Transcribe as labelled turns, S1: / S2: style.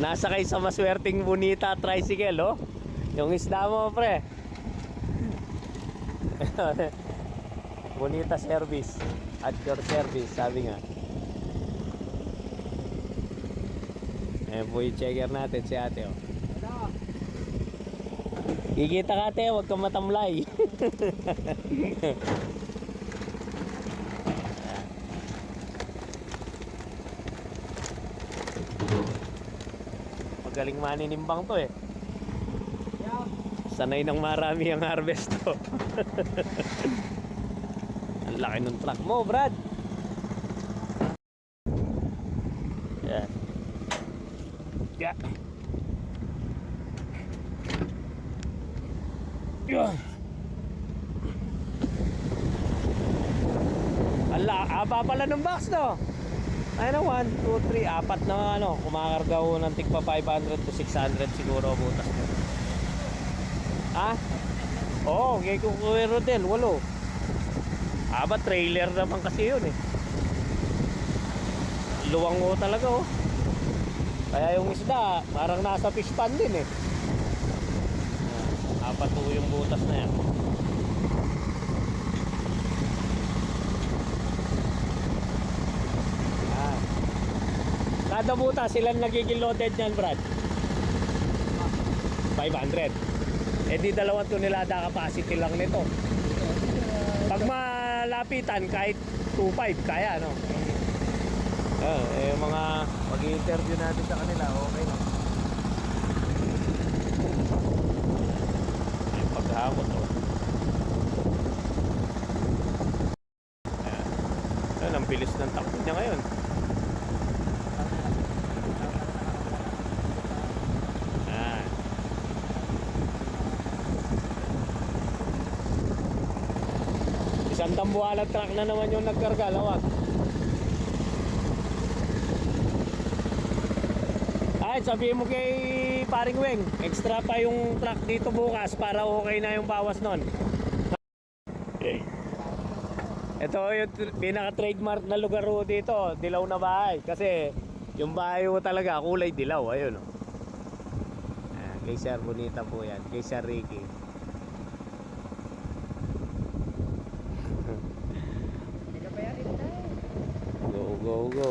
S1: Nasakay sa maswerteng Bonita tricycle, oh. Yung isda mo, pre. Bonita service. At your service, sabi nga. Ayan po yung checker natin, si ate, oh. Kikita ka, ate, huwag kang matamlay. Magaling maninimbang to, eh. Sanay nang marami ang harvest to. Ang laki ng truck mo, Brad. Yan. Yeah. Yeah. Ala, aba pala ng box, no? Ayun, 1, 2, 3, apat na ano, kumakarga ho ng tigpa 500 to 600 siguro butas mo. Ah? Oo, kay Kukuwero din, 8. Aba, trailer naman kasi yun, eh. Luwang ho talaga, oh. Kaya yung isda, parang nasa fish pan din, eh. Apat ho yung butas na yan. Kada butas, silang nagiging loaded nyan, Brad? 500. Eh di 2 tonelada capacity lang nito. Pag malapitan, kahit 2.5 kaya, no? Eh, mga pag-i-interview natin sa kanila, okay na. Yung paghahamot, oh. Ayan, ang bilis ng takbo niya ngayon. Isang tambuhalang truck na naman yung nagkarga, lawag. Ay, sabihin mo kay Paring Weng, extra pa yung truck dito bukas para okay na yung bawas nun. Okay. Ito yung pinaka-trademark na lugar ho dito, dilaw na bahay. Kasi yung bahay ho talaga kulay dilaw, ayun, oh. Kay Sir Bonita po yan, kay Sir Ricky. Go, go, go.